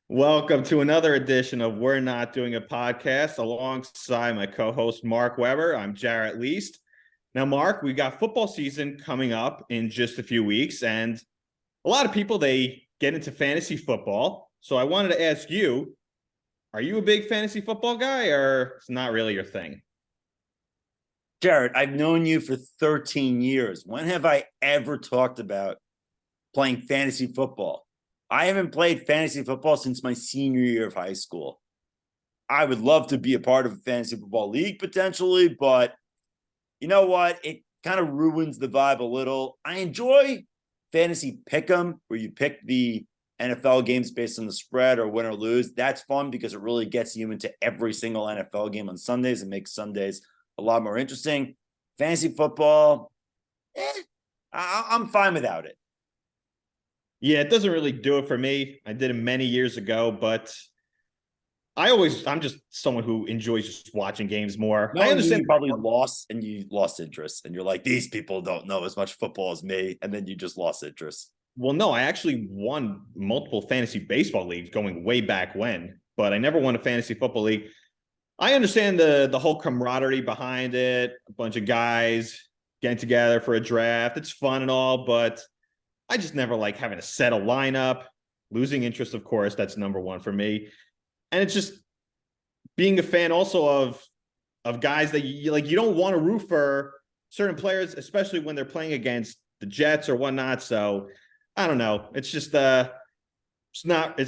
Welcome to another edition of We're Not Doing a Podcast alongside my co-host Mark Weber. I'm Jarrett Least. Now, Mark, we got football season coming up in just a few weeks, and a lot of people, they get into fantasy football. So I wanted to ask you, are you a big fantasy football guy, or it's not really your thing? Jared, I've known you for 13 years. When have I ever talked about playing fantasy football? I haven't played fantasy football since my senior year of high school. I would love to be a part of a fantasy football league potentially, but you know what? It kind of ruins the vibe a little. I enjoy fantasy pick'em, where you pick the NFL games based on the spread or win or lose. That's fun because it really gets you into every single NFL game on Sundays and makes Sundays a lot more interesting. Fantasy football, I'm fine without it. Yeah, it doesn't really do it for me. I did it many years ago, but I'm just someone who enjoys just watching games more. I No, understand. you probably lost and you lost interest, and you're like, these people don't know as much football as me, and then you just lost interest. Well, no, I actually won multiple fantasy baseball leagues going way back when, but I never won a fantasy football league. I understand the whole camaraderie behind it, a bunch of guys getting together for a draft. It's fun and all, but I just never like having to set a lineup. Losing interest, of course, that's number one for me. And it's just being a fan also of guys that you don't want to root for certain players, especially when they're playing against the Jets or whatnot. So I don't know. It's just it's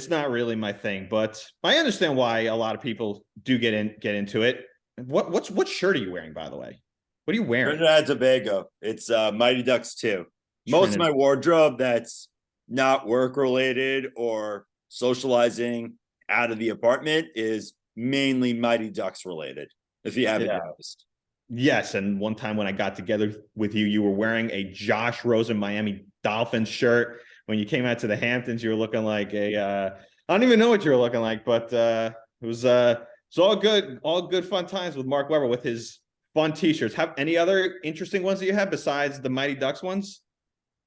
not really my thing, but I understand why a lot of people do get into it. What shirt are you wearing, by the way? What are you wearing? Trinidad and Tobago. It's Mighty Ducks 2. Most of Trinidad. my wardrobe that's not work related or socializing out of the apartment is mainly Mighty Ducks related, if you haven't Yeah. noticed. Yes, and one time when I got together with you, you were wearing a Josh Rosen Miami Dolphins shirt. When you came out to the Hamptons, you were looking like I don't even know what you were looking like, but it's all good fun times with Mark Weber with his fun t-shirts. Have any other interesting ones that you have besides the Mighty Ducks ones?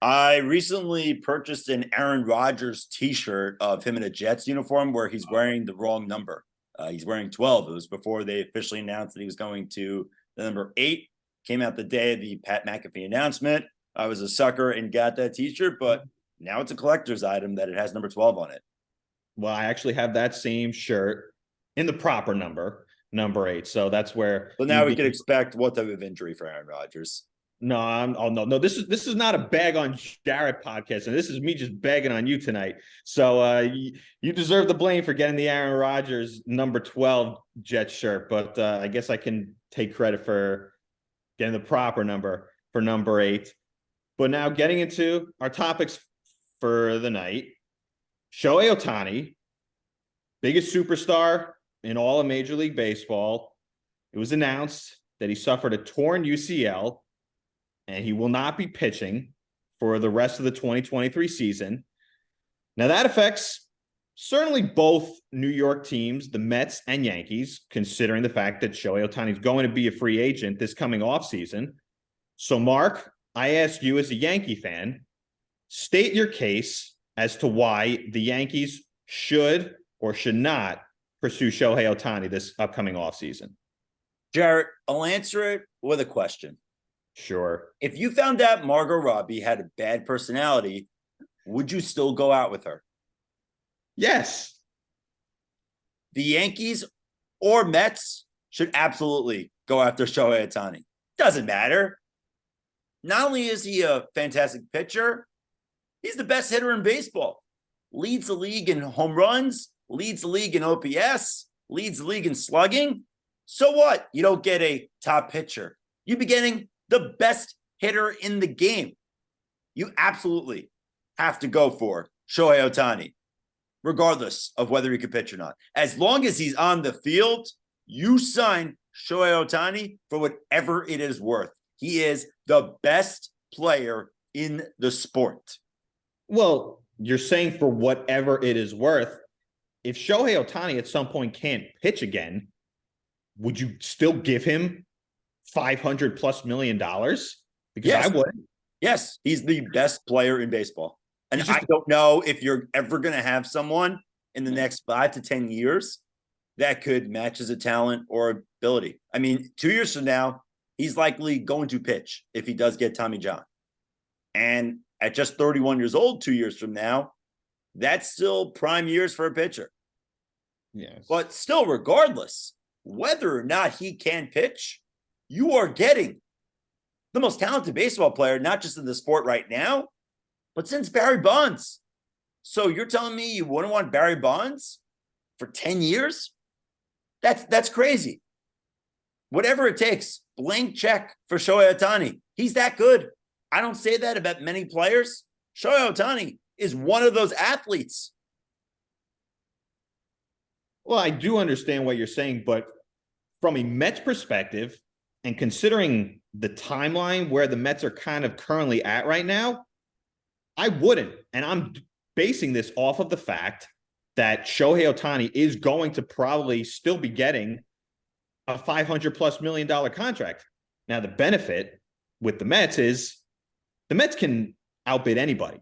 I recently purchased an Aaron Rodgers t-shirt of him in a Jets uniform where he's wearing the wrong number. He's wearing 12. It was before they officially announced that he was going to the number 8. Came out the day of the Pat McAfee announcement. I was a sucker and got that t-shirt, but now it's a collector's item that it has number 12 on it. Well, I actually have that same shirt in the proper number 8. So that's where So now we can expect what type of injury for Aaron Rodgers. No, no. This is not a bag on Jarrett podcast, and this is me just begging on you tonight. So you deserve the blame for getting the Aaron Rodgers number 12 Jet shirt, but I guess I can take credit for getting the proper number for number 8. But now getting into our topics for the night, Shohei biggest superstar in all of Major League Baseball. It was announced that he suffered a torn UCL and he will not be pitching for the rest of the 2023 season. Now, that affects certainly both New York teams, the Mets and Yankees, considering the fact that Shohei Ohtani is going to be a free agent this coming offseason. So, Mark, I ask you as a Yankee fan, state your case as to why the Yankees should or should not pursue Shohei Ohtani this upcoming offseason. Jarrett, I'll answer it with a question. Sure. If you found out Margot Robbie had a bad personality, would you still go out with her? Yes. The Yankees or Mets should absolutely go after Shohei Ohtani. Doesn't matter. Not only is he a fantastic pitcher, he's the best hitter in baseball. Leads the league in home runs, leads the league in OPS, leads the league in slugging. So what? You don't get a top pitcher. You'd be getting the best hitter in the game. You absolutely have to go for Shohei Ohtani, regardless of whether he can pitch or not. As long as he's on the field, you sign Shohei Ohtani for whatever it is worth. He is the best player in the sport. Well, you're saying for whatever it is worth. If Shohei Ohtani at some point can't pitch again, would you still give him $500+ million? Because yes. I would. Yes, he's the best player in baseball. And I don't know if you're ever going to have someone in the next 5 to 10 years that could match as a talent or ability. I mean, 2 years from now, he's likely going to pitch if he does get Tommy John. And at just 31 years old, 2 years from now, that's still prime years for a pitcher. Yes. But still, regardless, whether or not he can pitch, you are getting the most talented baseball player, not just in the sport right now, but since Barry Bonds. So you're telling me you wouldn't want Barry Bonds for 10 years? That's crazy. Whatever it takes, blank check for Shohei He's that good. I don't say that about many players. Shohei is one of those athletes. Well, I do understand what you're saying, but from a Mets perspective, and considering the timeline where the Mets are kind of currently at right now, I wouldn't. And I'm basing this off of the fact that Shohei Ohtani is going to probably still be getting a $500+ million contract. Now, the benefit with the Mets is the Mets can outbid anybody.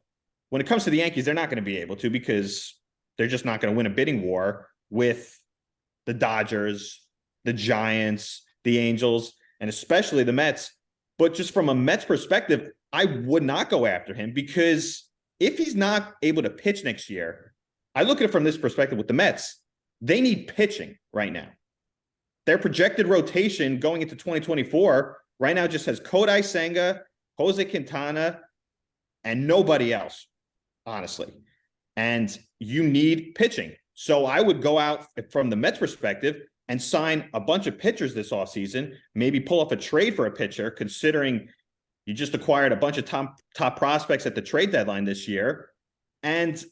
When it comes to the Yankees, they're not going to be able to because they're just not going to win a bidding war with the Dodgers, the Giants, the Angels, and especially the Mets. But just from a Mets perspective, I would not go after him because if he's not able to pitch next year, I look at it from this perspective with the Mets. They need pitching right now. Their projected rotation going into 2024 right now just has Kodai Senga, Jose Quintana, and nobody else, honestly. And you need pitching. So I would go out from the Mets perspective and sign a bunch of pitchers this offseason, maybe pull off a trade for a pitcher, considering you just acquired a bunch of top prospects at the trade deadline this year. And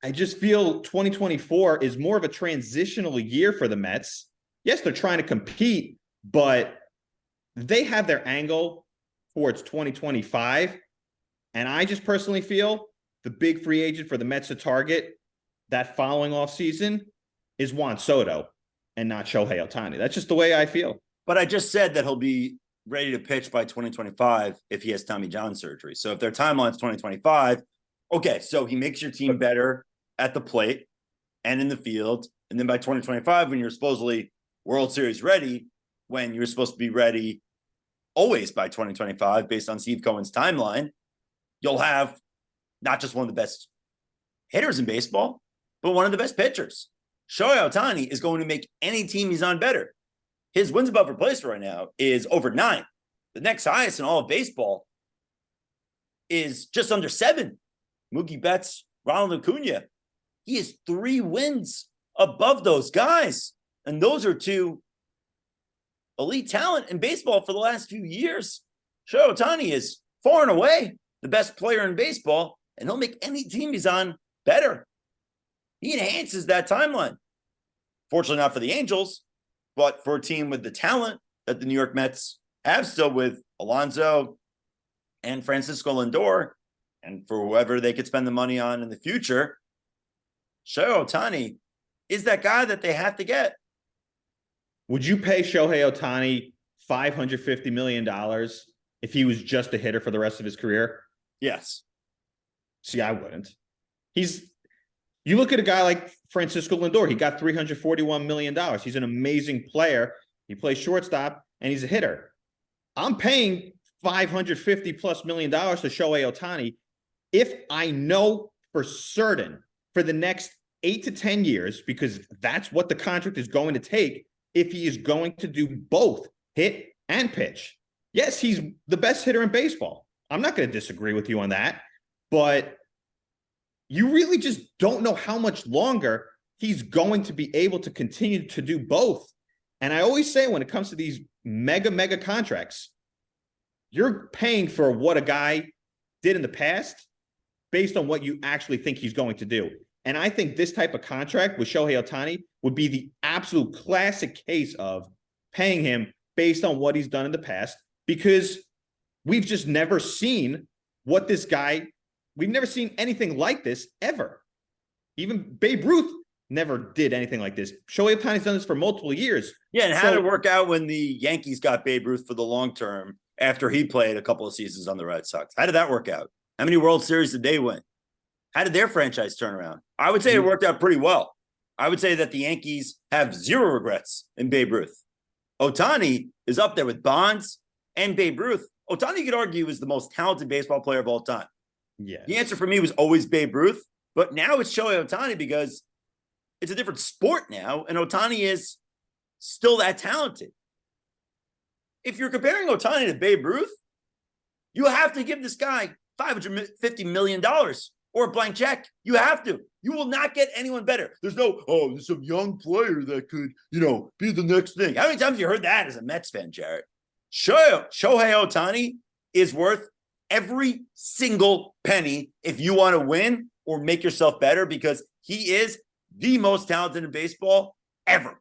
I just feel 2024 is more of a transitional year for the Mets. Yes, they're trying to compete, but they have their angle towards 2025. And I just personally feel the big free agent for the Mets to target that following offseason is Juan Soto and not Shohei Ohtani. That's just the way I feel. But I just said that he'll be ready to pitch by 2025 if he has Tommy John surgery. So if their timeline's 2025, okay, so he makes your team better at the plate and in the field. And then by 2025, when you're supposedly World Series ready, when you're supposed to be ready always by 2025 based on Steve Cohen's timeline, you'll have not just one of the best hitters in baseball, but one of the best pitchers. Shohei Ohtani is going to make any team he's on better. His wins above replacement right now is over 9. The next highest in all of baseball is just under 7. Mookie Betts, Ronald Acuna. He has 3 wins above those guys. And those are 2 elite talent in baseball for the last few years. Shohei Ohtani is far and away the best player in baseball, and he'll make any team he's on better. He enhances that timeline. Fortunately, not for the Angels, but for a team with the talent that the New York Mets have still with Alonso and Francisco Lindor, and for whoever they could spend the money on in the future, Shohei Ohtani is that guy that they have to get. Would you pay Shohei Ohtani $550 million if he was just a hitter for the rest of his career? Yes. See, I wouldn't. You look at a guy like Francisco Lindor, he got $341 million. He's an amazing player. He plays shortstop and he's a hitter. I'm paying $550+ million to Shohei Ohtani if I know for certain for the next 8 to 10 years, because that's what the contract is going to take, if he is going to do both hit and pitch. Yes, he's the best hitter in baseball. I'm not going to disagree with you on that, but you really just don't know how much longer he's going to be able to continue to do both. And I always say when it comes to these mega contracts, you're paying for what a guy did in the past based on what you actually think he's going to do. And I think this type of contract with Shohei Ohtani would be the absolute classic case of paying him based on what he's done in the past, because we've just never seen what this guy, we've never seen anything like this ever. Even Babe Ruth never did anything like this. Shohei Ohtani's done this for multiple years. Yeah, and how did it work out when the Yankees got Babe Ruth for the long term after he played a couple of seasons on the Red Sox? How did that work out? How many World Series did they win? How did their franchise turn around? I would say it worked out pretty well. I would say that the Yankees have zero regrets in Babe Ruth. Ohtani is up there with Bonds and Babe Ruth. Ohtani, you could argue, is the most talented baseball player of all time. Yes. The answer for me was always Babe Ruth, but now it's shoheiohtani because it's a different sport now, and Ohtani is still that talented. If you're comparing Ohtani to Babe Ruth, you have to give this guy $550 million or a blank check. You have to. You will not get anyone better. There's no, oh, there's some young player that could, be the next thing. How many times have you heard that as a Mets fan, Jarrett? Shohei is worth every single penny if you want to win or make yourself better, because he is the most talented in baseball ever.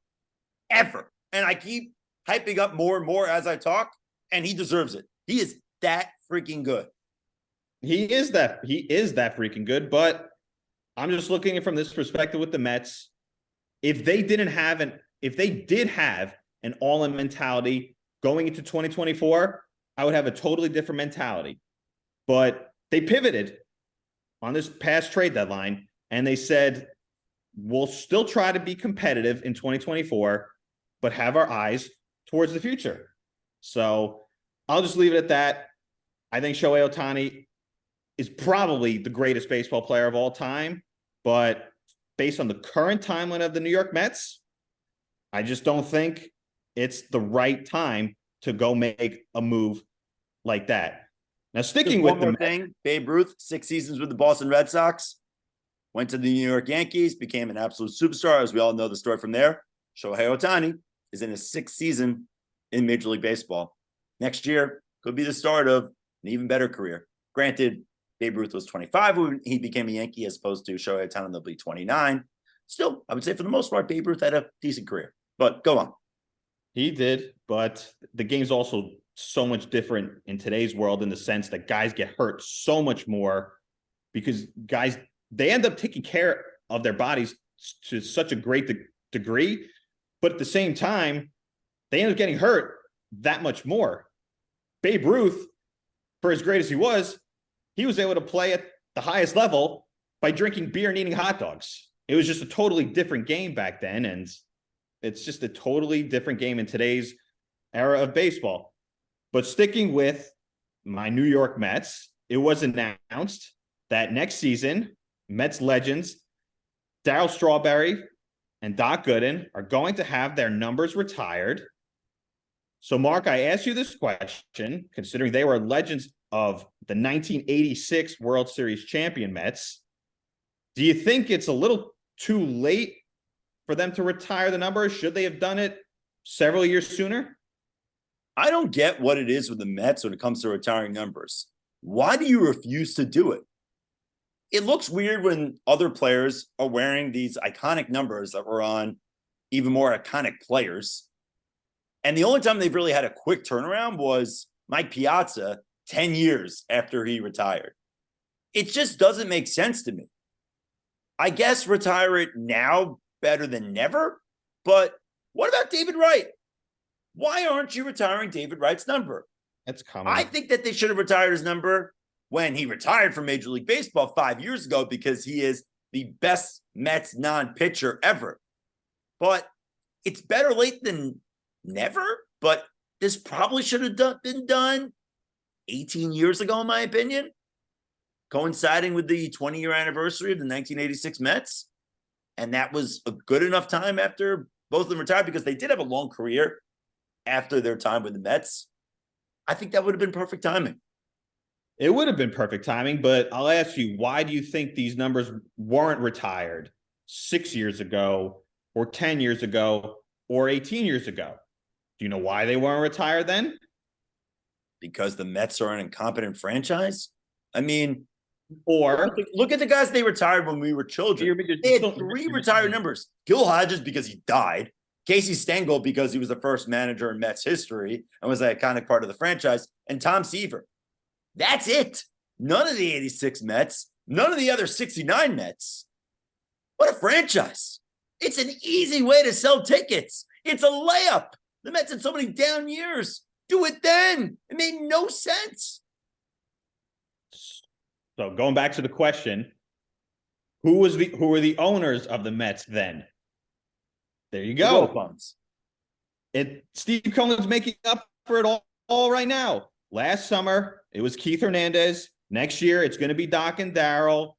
And I keep hyping up more and more as I talk, and he deserves it. He is that freaking good. He is that freaking good, but I'm just looking at it from this perspective with the Mets. If they did have an all-in mentality going into 2024, I would have a totally different mentality. But they pivoted on this past trade deadline, and they said, we'll still try to be competitive in 2024, but have our eyes towards the future. So I'll just leave it at that. I think Shohei Ohtani is probably the greatest baseball player of all time, but based on the current timeline of the New York Mets, I just don't think it's the right time to go make a move like that. Now, sticking with one more thing, Babe Ruth, 6 seasons with the Boston Red Sox, went to the New York Yankees, became an absolute superstar, as we all know the story from there. Shohei Ohtani is in his 6th season in Major League Baseball. Next year could be the start of an even better career. Granted, Babe Ruth was 25 when he became a Yankee, as opposed to Shohei Ohtani, they'll be 29. Still, I would say for the most part, Babe Ruth had a decent career. But go on. He did, but the game's also so much different in today's world, in the sense that guys get hurt so much more because guys, they end up taking care of their bodies to such a great degree, but at the same time, they end up getting hurt that much more. Babe Ruth, for as great as he was able to play at the highest level by drinking beer and eating hot dogs. It was just a totally different game back then, and it's just a totally different game in today's era of baseball. But sticking with my New York Mets, it was announced that next season, Mets legends Darryl Strawberry and Doc Gooden are going to have their numbers retired. So, Mark, I asked you this question, considering they were legends of the 1986 World Series champion Mets. Do you think it's a little too late for them to retire the numbers? Should they have done it several years sooner? I don't get what it is with the Mets when it comes to retiring numbers. Why do you refuse to do it? It looks weird when other players are wearing these iconic numbers that were on even more iconic players. And the only time they've really had a quick turnaround was Mike Piazza 10 years after he retired. It just doesn't make sense to me. I guess retire it now better than never, but what about David Wright? Why aren't you retiring David Wright's number? That's common. I think that they should have retired his number when he retired from Major League Baseball 5 years ago, because he is the best Mets non-pitcher ever. But it's better late than never. But this probably should have been done 18 years ago, in my opinion, coinciding with the 20-year anniversary of the 1986 Mets. And that was a good enough time after both of them retired, because they did have a long career after their time with the Mets. I think that would have been perfect timing. It would have been perfect timing, but I'll ask you, why do you think these numbers weren't retired 6 years ago or 10 years ago or 18 years ago? Do you know why they weren't retired then? Because the Mets are an incompetent franchise? I mean, or look at the guys they retired when we were children. They had 3 retired numbers. Gil Hodges because he died. Casey Stengel because he was the first manager in Mets history and was an iconic part of the franchise. And Tom Seaver. That's it. None of the 86 Mets. None of the other 69 Mets. What a franchise. It's an easy way to sell tickets. It's a layup. The Mets had so many down years. Do it then. It made no sense. So going back to the question, who were the owners of the Mets then? There you The Will go. funds. Steve Cohen's making up for it all right now. Last summer, it was Keith Hernandez. Next year, it's going to be Doc and Darryl.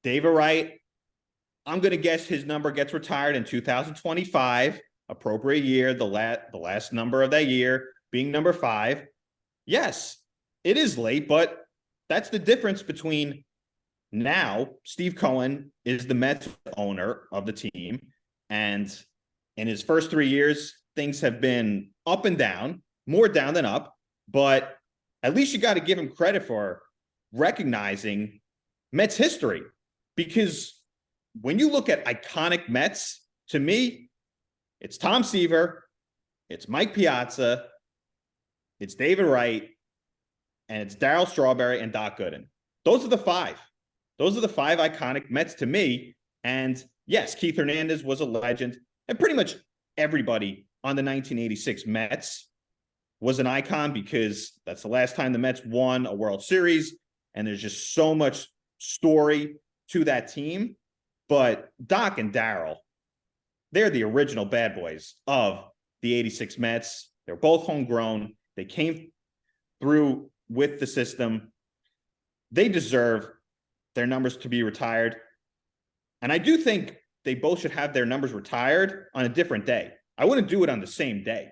David Wright, I'm going to guess his number gets retired in 2025, appropriate year, the last number of that year being number 5. Yes, it is late, but that's the difference between now. Steve Cohen is the Mets owner of the team, and in his first 3 years, things have been up and down, more down than up, but at least you got to give him credit for recognizing Mets history, because when you look at iconic Mets, to me, it's Tom Seaver, it's Mike Piazza, it's David Wright, and it's Darryl Strawberry and Doc Gooden. Those are the 5. Those are the 5 iconic Mets to me. And yes, Keith Hernandez was a legend, and pretty much everybody on the 1986 Mets was an icon, because that's the last time the Mets won a World Series, and there's just so much story to that team. But Doc and Darryl, they're the original bad boys of the 86 Mets. They're both homegrown. They came through with the system. They deserve their numbers to be retired. And I do think they both should have their numbers retired on a different day. I wouldn't do it on the same day.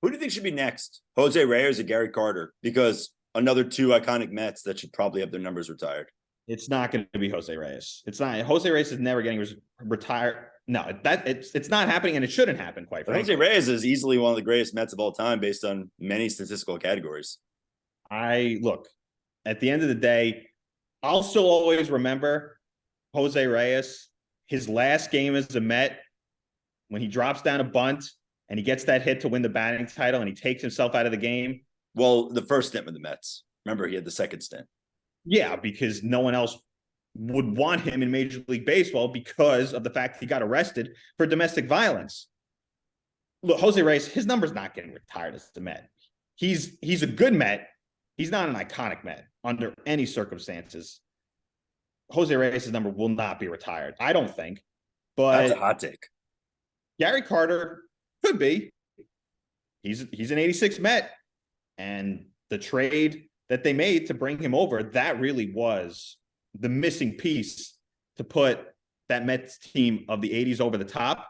Who do you think should be next? Jose Reyes or Gary Carter? Because another 2 iconic Mets that should probably have their numbers retired. It's not going to be Jose Reyes. It's not. Jose Reyes is never getting retired. No, it's not happening, and it shouldn't happen, quite frankly. Jose Reyes is easily one of the greatest Mets of all time based on many statistical categories. Look, at the end of the day, I'll still always remember Jose Reyes, his last game as a Met, when he drops down a bunt and he gets that hit to win the batting title and he takes himself out of the game. Well, the first stint with the Mets. Remember, he had the second stint. Yeah, because no one else would want him in Major League Baseball because of the fact he got arrested for domestic violence. Look, Jose Reyes, his number's not getting retired as a Met. He's a good Met. He's not an iconic Met under any circumstances. Jose Reyes' number will not be retired, I don't think. But that's a hot take. Gary Carter could be. He's an 86 Met. And the trade that they made to bring him over, that really was the missing piece to put that Mets team of the 80s over the top.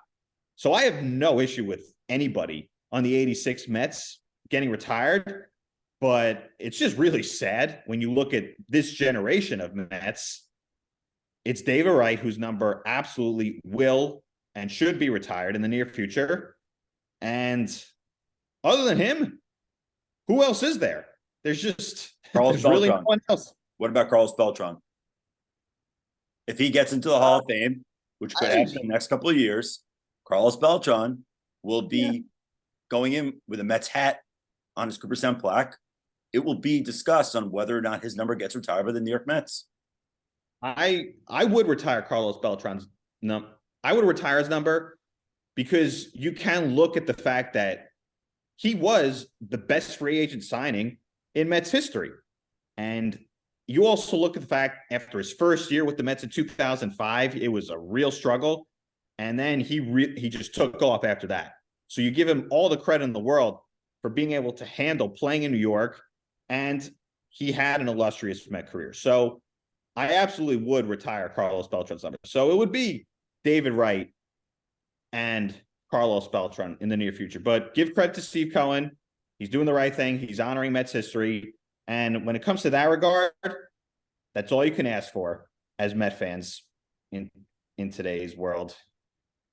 So I have no issue with anybody on the 86 Mets getting retired, but it's just really sad when you look at this generation of Mets. It's David Wright, whose number absolutely will and should be retired in the near future. And other than him, who else is there? There's really no one else. What about Carlos Beltran? If he gets into the Hall of Fame, which could happen in the next couple of years, Carlos Beltran will be going in with a Mets hat on his Cooperstown plaque. It will be discussed on whether or not his number gets retired by the New York Mets. I would retire Carlos Beltran's number. I would retire his number because you can look at the fact that he was the best free agent signing in Mets history. And you also look at the fact after his first year with the Mets in 2005, it was a real struggle. And then he just took off after that. So you give him all the credit in the world for being able to handle playing in New York. And he had an illustrious Met career. So I absolutely would retire Carlos Beltran's number. So it would be David Wright and Carlos Beltran in the near future. But give credit to Steve Cohen. He's doing the right thing. He's honoring Mets history. And when it comes to that regard, that's all you can ask for as Met fans in today's world.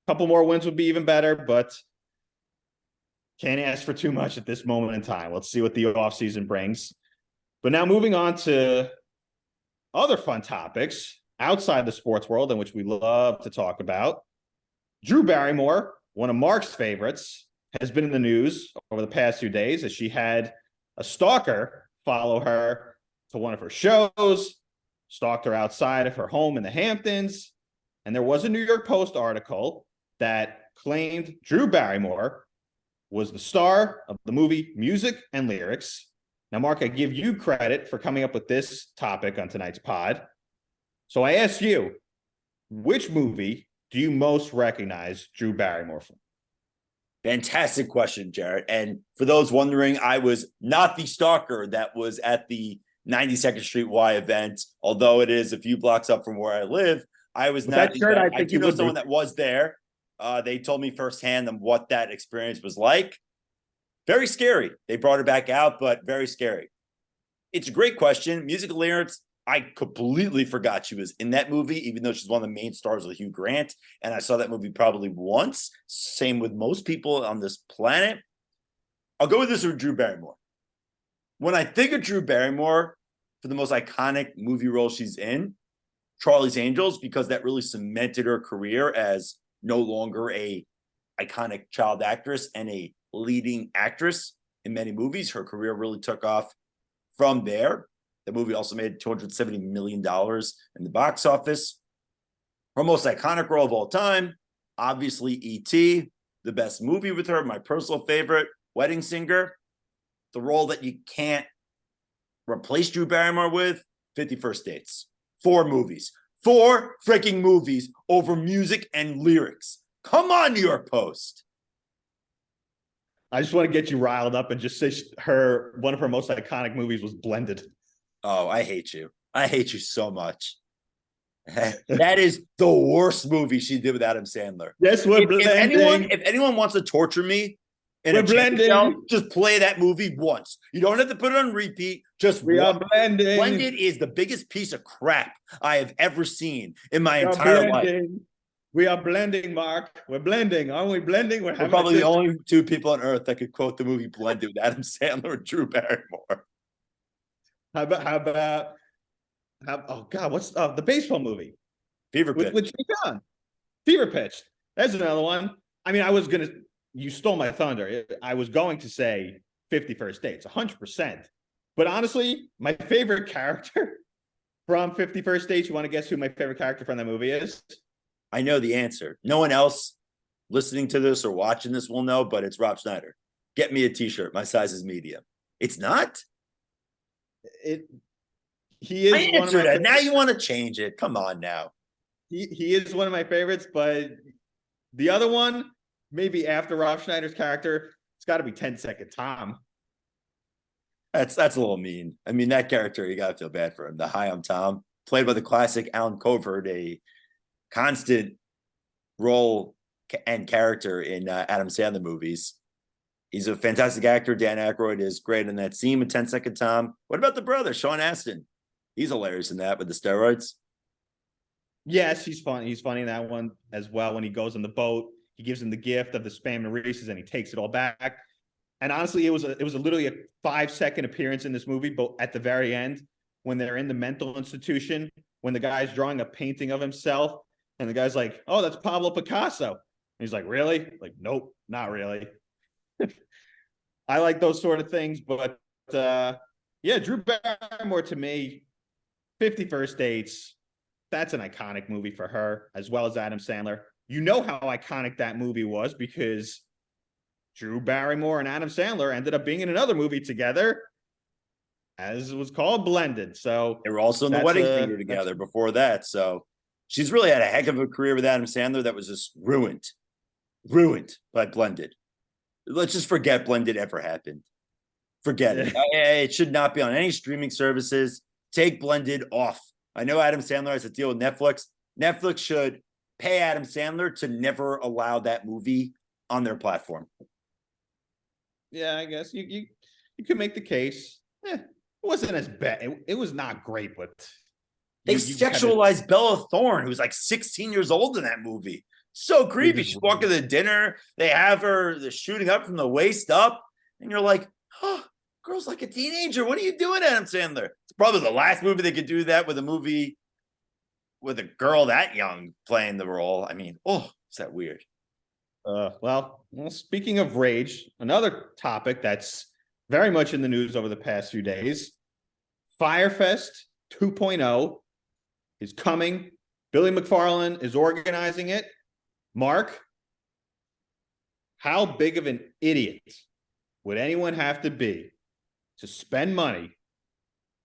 A couple more wins would be even better, but can't ask for too much at this moment in time. Let's see what the offseason brings. But now moving on to other fun topics outside the sports world in which we love to talk about. Drew Barrymore, one of Mark's favorites, has been in the news over the past few days as she had a stalker follow her to one of her shows, stalked her outside of her home in the Hamptons. And there was a New York Post article that claimed Drew Barrymore was the star of the movie Music and Lyrics. Now, Mark, I give you credit for coming up with this topic on tonight's pod. So I ask you, which movie do you most recognize Drew Barrymore from? Fantastic question, Jared. And for those wondering, I was not the stalker that was at the 92nd Street Y event, although it is a few blocks up from where I live. I was With not. that shirt, I I think do you know would someone be. that was there. They told me firsthand what that experience was like. Very scary. They brought her back out, but very scary. It's a great question. Musical lyrics, I completely forgot she was in that movie, even though she's one of the main stars with Hugh Grant. And I saw that movie probably once. Same with most people on this planet. I'll go with this with Drew Barrymore. When I think of Drew Barrymore for the most iconic movie role she's in, Charlie's Angels, because that really cemented her career as no longer a iconic child actress and a leading actress in many movies. Her career really took off from there. The movie also made $270 million in the box office. Her most iconic role of all time, obviously E.T., the best movie with her, my personal favorite, Wedding Singer. The role that you can't replace Drew Barrymore with, 50 First Dates. 4 movies. 4 freaking movies over music and lyrics. Come on, New York Post. I just want to get you riled up and just say one of her most iconic movies was Blended. Oh, I hate you. I hate you so much. That is the worst movie she did with Adam Sandler. Yes, we're blending. If anyone wants to torture me in We're a blending, blending. just play that movie once. You don't have to put it on repeat. Just We are watch. blending. Blended is the biggest piece of crap I have ever seen in my We are entire life. blending. We are blending, Mark. We're blending. Aren't we blending? We're probably the only 2 people on earth that could quote the movie Blended with Adam Sandler and Drew Barrymore. Oh God, what's the baseball movie? Fever Pitch. With John. Fever Pitch. That's another one. I mean, you stole my thunder. I was going to say 50 First Dates, 100%. But honestly, my favorite character from 50 First Dates, you want to guess who my favorite character from that movie is? I know the answer. No one else listening to this or watching this will know, but it's Rob Schneider. Get me a t-shirt. My size is medium. It's not? He is. I answered it. Now you want to change it. Come on now. He is one of my favorites, but the other one, maybe after Rob Schneider's character, it's got to be 10-Second Tom. That's a little mean. I mean, that character, you got to feel bad for him. The Hi, I'm Tom, played by the classic Alan Covert, a constant role and character in Adam Sandler movies. He's a fantastic actor. Dan Aykroyd is great in that scene with 10-Second Tom. What about the brother, Sean Astin? He's hilarious in that with the steroids. Yes, he's funny. He's funny in that one as well. When he goes on the boat, he gives him the gift of the Spam and Reese's, and he takes it all back. And honestly, it was literally a 5-second appearance in this movie, but at the very end, when they're in the mental institution, when the guy's drawing a painting of himself, and the guy's like, "Oh, that's Pablo Picasso." And he's like, "Really?" Like, "Nope, not really." I like those sort of things, but yeah, Drew Barrymore to me, 50 First Dates. That's an iconic movie for her, as well as Adam Sandler. You know how iconic that movie was because Drew Barrymore and Adam Sandler ended up being in another movie together, as it was called Blended. So they were also in The Wedding Singer together before that. So she's really had a heck of a career with Adam Sandler that was just ruined by Blended. Let's just forget Blended ever happened. Forget it. It should not be on any streaming services. Take Blended off. I know Adam Sandler has a deal with Netflix. Netflix should pay Adam Sandler to never allow that movie on their platform. Yeah, I guess you could make the case. It wasn't as bad. It was not great, but they sexualized Bella Thorne, who's like 16 years old in that movie. So creepy. She's walking to dinner. They have her shooting up from the waist up, and you're like, "Oh, girl's like a teenager. What are you doing, Adam Sandler?" It's probably the last movie they could do that with, a movie with a girl that young playing the role. I mean, is that weird? Well, speaking of rage, another topic that's very much in the news over the past few days, Fyrefest 2.0 is coming. Billy McFarland is organizing it. Mark, how big of an idiot would anyone have to be to spend money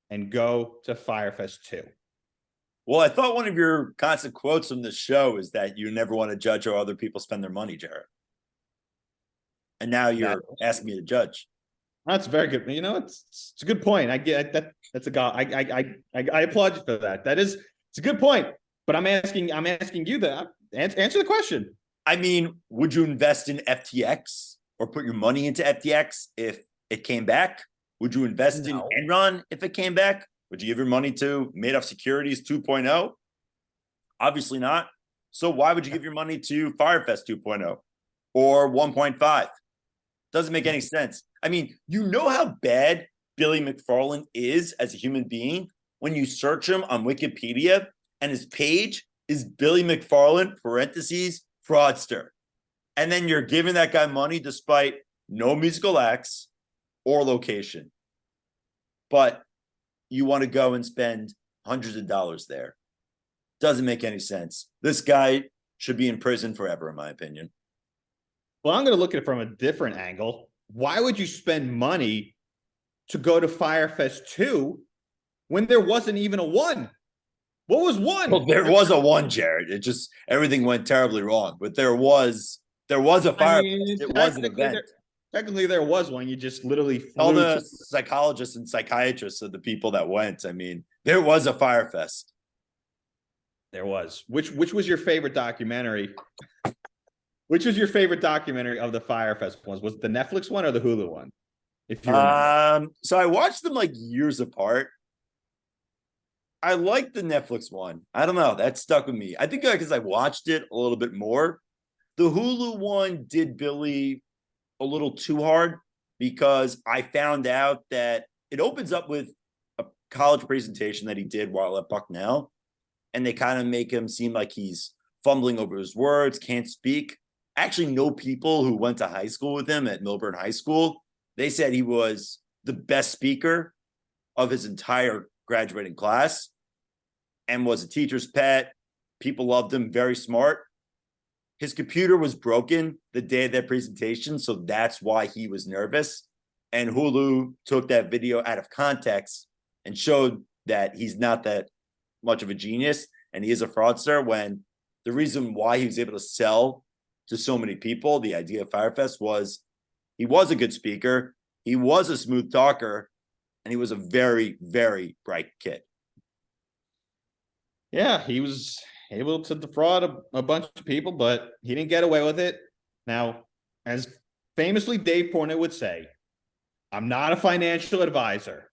and go to Fyrefest 2? Well, I thought one of your constant quotes from the show is that you never want to judge how other people spend their money, Jared. And now you're asking me to judge. That's very good. You know, it's a good point. I get that. That's a guy. I applaud you for that. It's a good point. But I'm asking you that. Answer the question. I mean, would you invest in FTX or put your money into FTX if it came back? Would you invest in Enron if it came back? Would you give your money to Madoff Securities 2.0? Obviously not. So why would you give your money to Firefest 2.0 or 1.5? Doesn't make any sense. I mean, you know how bad Billy McFarland is as a human being when you search him on Wikipedia and his page is Billy McFarland, parentheses, fraudster. And then you're giving that guy money despite no musical acts or location. But you want to go and spend hundreds of dollars there. Doesn't make any sense. This guy should be in prison forever, in my opinion. Well, I'm going to look at it from a different angle. Why would you spend money to go to Firefest 2 when there wasn't even a 1? What was 1? Well, there was a 1, Jared. It just, everything went terribly wrong. But there was a Firefest. It was an event. Technically, there was one. You just literally all the psychologists and psychiatrists of the people that went. I mean, there was a Firefest. There was. Which was your favorite documentary? Which was your favorite documentary of the Firefest ones? Was it the Netflix one or the Hulu one? If you remember. So I watched them like years apart. I liked the Netflix one. I don't know. That stuck with me. I think because I watched it a little bit more. The Hulu one did Billy a little too hard because I found out that it opens up with a college presentation that he did while at Bucknell. And they kind of make him seem like he's fumbling over his words, can't speak. I actually know people who went to high school with him at Milburn High School. They said he was the best speaker of his entire graduating class and was a teacher's pet. People loved him, very smart. His computer was broken the day of that presentation, so that's why he was nervous. And Hulu took that video out of context and showed that he's not that much of a genius and he is a fraudster, when the reason why he was able to sell to so many people the idea of Firefest was he was a good speaker, he was a smooth talker, and he was a very, very bright kid. Yeah, he was able to defraud a bunch of people, but he didn't get away with it. Now, as famously Dave Portnoy would say, I'm not a financial advisor.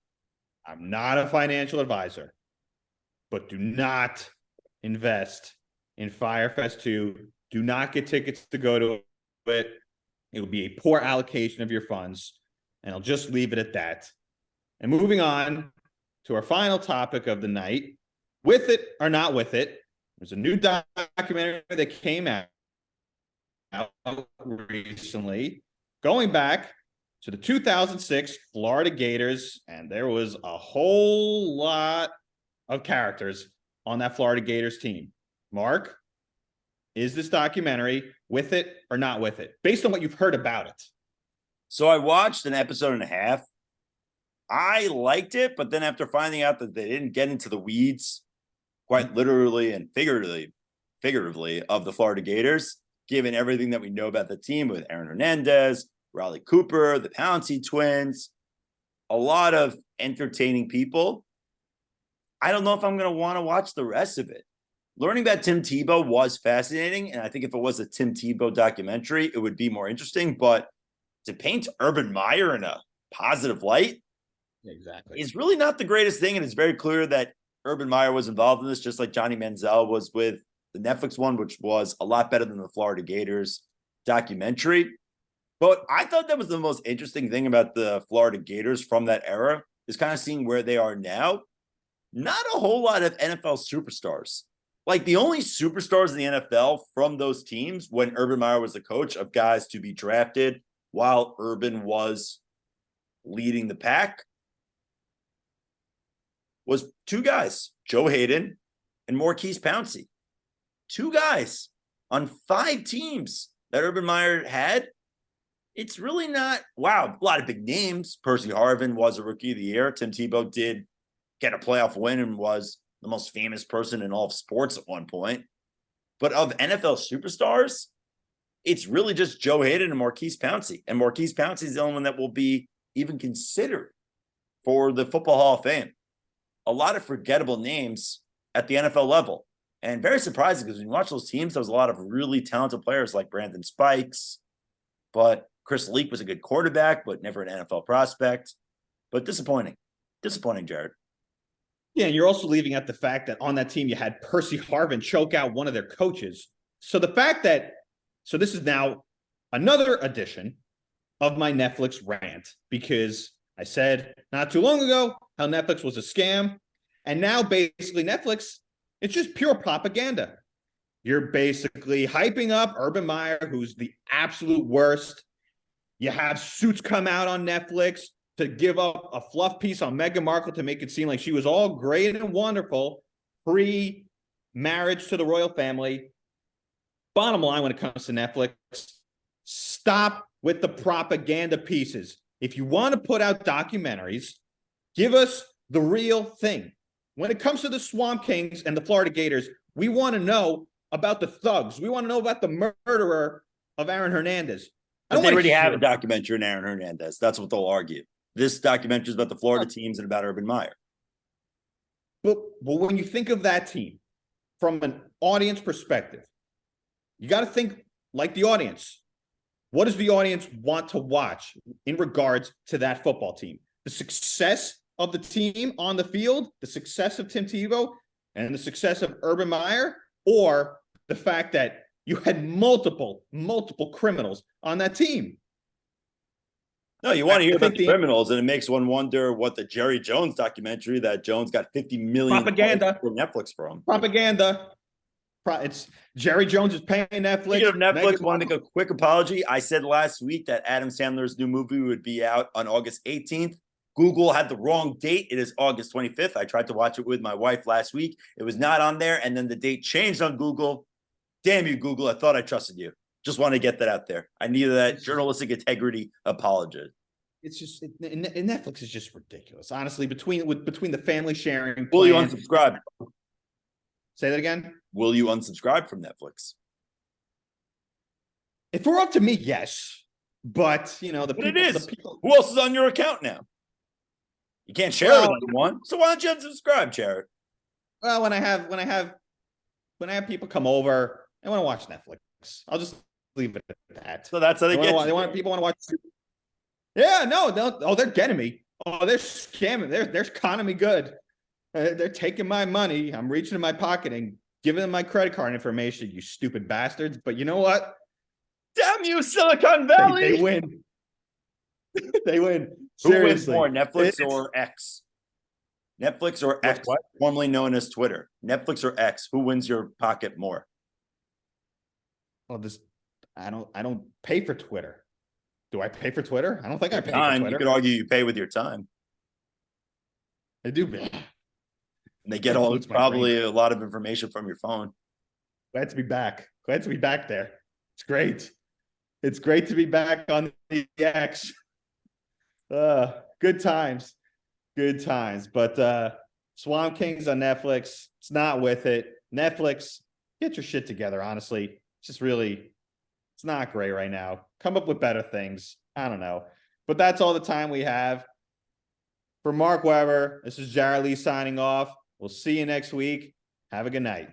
But do not invest in Firefest 2. Do not get tickets to go to it. It will be a poor allocation of your funds, and I'll just leave it at that. And moving on to our final topic of the night, with it or not with it, there's a new documentary that came out recently, going back to the 2006 Florida Gators, and there was a whole lot of characters on that Florida Gators team. Mark, is this documentary with it or not with it, based on what you've heard about it? So I watched an episode and a half. I liked it, but then after finding out that they didn't get into the weeds, quite literally and figuratively, of the Florida Gators, given everything that we know about the team with Aaron Hernandez, Raleigh Cooper, the Pouncey twins, a lot of entertaining people, I don't know if I'm going to want to watch the rest of it. Learning about Tim Tebow was fascinating, and I think if it was a Tim Tebow documentary, it would be more interesting. But to paint Urban Meyer in a positive light, exactly, is really not the greatest thing. And it's very clear that Urban Meyer was involved in this, just like Johnny Manziel was with the Netflix one, which was a lot better than the Florida Gators documentary. But I thought that was the most interesting thing about the Florida Gators from that era, is kind of seeing where they are now. Not a whole lot of NFL superstars. Like, the only superstars in the NFL from those teams when Urban Meyer was the coach, of guys to be drafted while Urban was leading the pack, was 2 guys, Joe Hayden and Maurkice Pouncey. 2 guys on 5 teams that Urban Meyer had. It's really not, wow, a lot of big names. Percy Harvin was a rookie of the year. Tim Tebow did get a playoff win and was the most famous person in all of sports at one point. But of NFL superstars, it's really just Joe Hayden and Maurkice Pouncey. And Maurkice Pouncey is the only one that will be even considered for the Football Hall of Fame. A lot of forgettable names at the NFL level. And very surprising because when you watch those teams, there was a lot of really talented players like Brandon Spikes. But Chris Leak was a good quarterback, but never an NFL prospect. But disappointing. Disappointing, Jared. Yeah, and you're also leaving out the fact that on that team you had Percy Harvin choke out one of their coaches. So the fact that, so this is now another edition of my Netflix rant, because I said not too long ago how Netflix was a scam. And now basically Netflix, it's just pure propaganda. You're basically hyping up Urban Meyer, who's the absolute worst. You have Suits come out on Netflix to give up a fluff piece on Meghan Markle to make it seem like she was all great and wonderful pre-marriage to the royal family. Bottom line, when it comes to Netflix, stop with the propaganda pieces. If you want to put out documentaries, give us the real thing. When it comes to the Swamp Kings and the Florida Gators, we want to know about the thugs. We want to know about the murderer of Aaron Hernandez. But they already have a documentary on Aaron Hernandez. That's what they'll argue. This documentary is about the Florida teams and about Urban Meyer. But when you think of that team from an audience perspective, you got to think like the audience. What does the audience want to watch in regards to that football team? The success of the team on the field, the success of Tim Tebow, and the success of Urban Meyer, or the fact that you had multiple criminals on that team? No, you want to hear about the criminals, and it makes one wonder what the Jerry Jones documentary that Jones got $50 million propaganda for Netflix from. Propaganda. It's Jerry Jones is paying Netflix. Speaking of Netflix, want to make a quick apology. I said last week that Adam Sandler's new movie would be out on August 18th. Google had the wrong date. It is August 25th. I tried to watch it with my wife last week. It was not on there, and then the date changed on Google. Damn you, Google. I thought I trusted you. Just want to get that out there. I needed that journalistic integrity apology. It's just Netflix is just ridiculous. Honestly, between the family sharing. Will you unsubscribe? Say that again. Will you unsubscribe from Netflix? If it were up to me, yes. But you know, the people. Who else is on your account now? You can't share with anyone. So why don't you unsubscribe, Jared? Well, when I have people come over, I want to watch Netflix. I'll just leave it at that. So that's how they get. People want to watch. Yeah, no. Oh, they're getting me. Oh, they're scamming. They're conning me good. They're taking my money. I'm reaching in my pocket and giving them my credit card information. You stupid bastards! But you know what? Damn you, Silicon Valley! They win. They win. Seriously. Who wins more, Netflix or X? Netflix or X, formerly known as Twitter. Netflix or X? Who wins your pocket more? Well, I don't pay for Twitter. Do I pay for Twitter? I don't think I pay for Twitter. You could argue you pay with your time. I do pay. And they get probably a lot of information from your phone. Glad to be back. Glad to be back there. It's great. It's great to be back on the X. Good times. Good times. But Swamp Kings on Netflix, it's not with it. Netflix, get your shit together, honestly. It's just really, it's not great right now. Come up with better things. I don't know. But that's all the time we have. For Mark Weber, this is Jared Lee signing off. We'll see you next week. Have a good night.